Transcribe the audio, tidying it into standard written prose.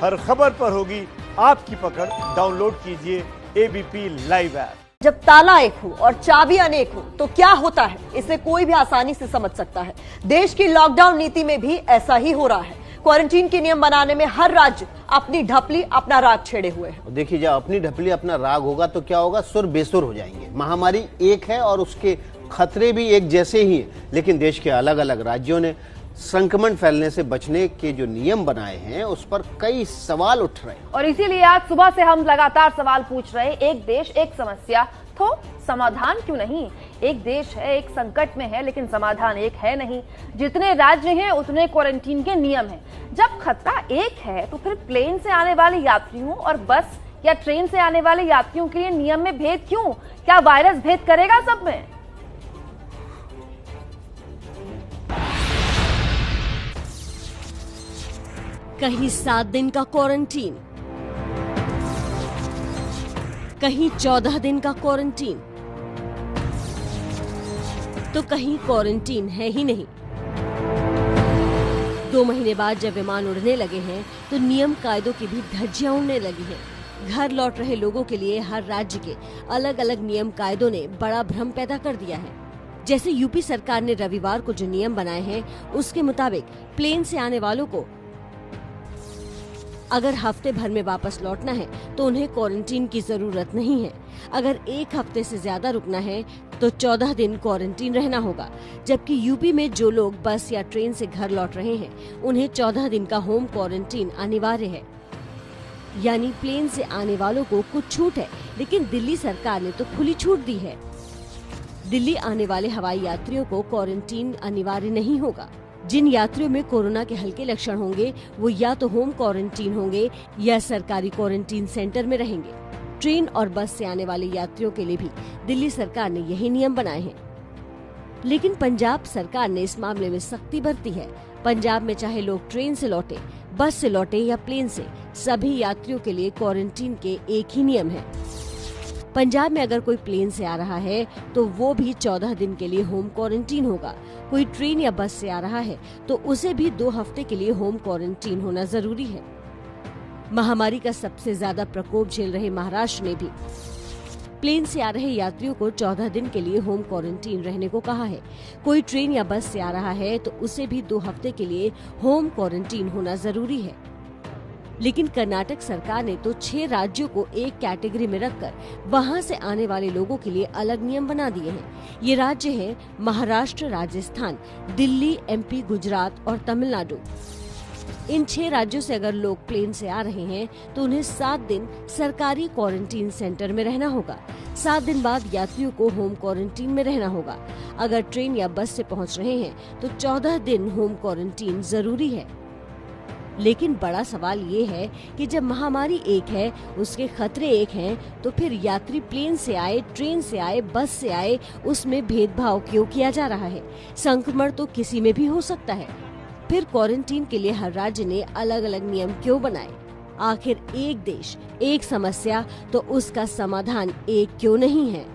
हर खबर पर होगी आपकी पकड़। डाउनलोड कीजिए एबीपी लाइव ऐप। जब ताला एक हो और चाबी अनेक हो तो क्या होता है, इसे कोई भी आसानी से समझ सकता है। देश की लॉकडाउन नीति में भी ऐसा ही हो रहा है। क्वारंटीन के नियम बनाने में हर राज्य अपनी ढपली अपना राग छेड़े हुए है। देखिए, जब अपनी ढपली अपना राग होगा तो क्या होगा, सुर बेसुर हो जाएंगे। महामारी एक है और उसके खतरे भी एक जैसे ही हैं, लेकिन देश के अलग अलग राज्यों ने संक्रमण फैलने से बचने के जो नियम बनाए हैं उस पर कई सवाल उठ रहे हैं। और इसीलिए आज सुबह से हम लगातार सवाल पूछ रहे हैं। एक देश एक समस्या तो समाधान क्यों नहीं? एक देश है, एक संकट में है, लेकिन समाधान एक है नहीं। जितने राज्य हैं उतने क्वारंटीन के नियम हैं। जब खतरा एक है तो फिर प्लेन से आने वाले यात्रियों और बस या ट्रेन से आने वाले यात्रियों के लिए नियम में भेद क्यों? क्या वायरस भेद करेगा सब में? कहीं 7 दिन का क्वारंटीन, कहीं 14 दिन का क्वारंटीन, तो कहीं क्वारंटीन है ही नहीं। 2 महीने बाद जब विमान उड़ने लगे हैं तो नियम कायदों की भी धज्जियां उड़ने लगी हैं। घर लौट रहे लोगों के लिए हर राज्य के अलग अलग नियम कायदों ने बड़ा भ्रम पैदा कर दिया है। जैसे यूपी सरकार ने रविवार को जो नियम बनाए हैं उसके मुताबिक प्लेन से आने वालों को अगर हफ्ते भर में वापस लौटना है तो उन्हें क्वारंटीन की जरूरत नहीं है। अगर 1 हफ्ते से ज्यादा रुकना है तो 14 दिन क्वारंटीन रहना होगा। जबकि यूपी में जो लोग बस या ट्रेन से घर लौट रहे हैं उन्हें 14 दिन का होम क्वारंटीन अनिवार्य है। यानी प्लेन से आने वालों को कुछ छूट है, लेकिन दिल्ली सरकार ने तो खुली छूट दी है। दिल्ली आने वाले हवाई यात्रियों को क्वारंटीन अनिवार्य नहीं होगा। जिन यात्रियों में कोरोना के हल्के लक्षण होंगे वो या तो होम क्वारंटीन होंगे या सरकारी क्वारंटीन सेंटर में रहेंगे। ट्रेन और बस से आने वाले यात्रियों के लिए भी दिल्ली सरकार ने यही नियम बनाए हैं। लेकिन पंजाब सरकार ने इस मामले में सख्ती बरती है। पंजाब में चाहे लोग ट्रेन से लौटे, बस से लौटे या प्लेन से, सभी यात्रियों के लिए क्वारंटीन के एक ही नियम है। पंजाब में अगर कोई प्लेन से आ रहा है तो वो भी 14 दिन के लिए होम क्वारंटीन होगा। कोई ट्रेन या बस से आ रहा है तो उसे भी 2 हफ्ते के लिए होम क्वारंटीन होना जरूरी है। महामारी का सबसे ज्यादा प्रकोप झेल रहे महाराष्ट्र ने भी प्लेन से आ रहे यात्रियों को 14 दिन के लिए होम क्वारंटीन रहने को कहा है। कोई ट्रेन या बस से आ रहा है तो उसे भी 2 हफ्ते के लिए होम क्वारंटीन होना जरूरी है। लेकिन कर्नाटक सरकार ने तो 6 राज्यों को एक कैटेगरी में रखकर वहां से आने वाले लोगों के लिए अलग नियम बना दिए हैं। ये राज्य हैं महाराष्ट्र, राजस्थान, दिल्ली, एमपी, गुजरात और तमिलनाडु। इन 6 राज्यों से अगर लोग प्लेन से आ रहे हैं तो उन्हें 7 दिन सरकारी क्वारंटीन सेंटर में रहना होगा। 7 दिन बाद यात्रियों को होम क्वारंटीन में रहना होगा। अगर ट्रेन या बस से पहुंच रहे हैं तो 14 दिन होम क्वारंटीन जरूरी है। लेकिन बड़ा सवाल ये है कि जब महामारी एक है, उसके खतरे एक हैं, तो फिर यात्री प्लेन से आए, ट्रेन से आए, बस से आए, उसमें भेदभाव क्यों किया जा रहा है? संक्रमण तो किसी में भी हो सकता है। फिर क्वारंटीन के लिए हर राज्य ने अलग अलग नियम क्यों बनाए? आखिर एक देश एक समस्या तो उसका समाधान एक क्यों नहीं है?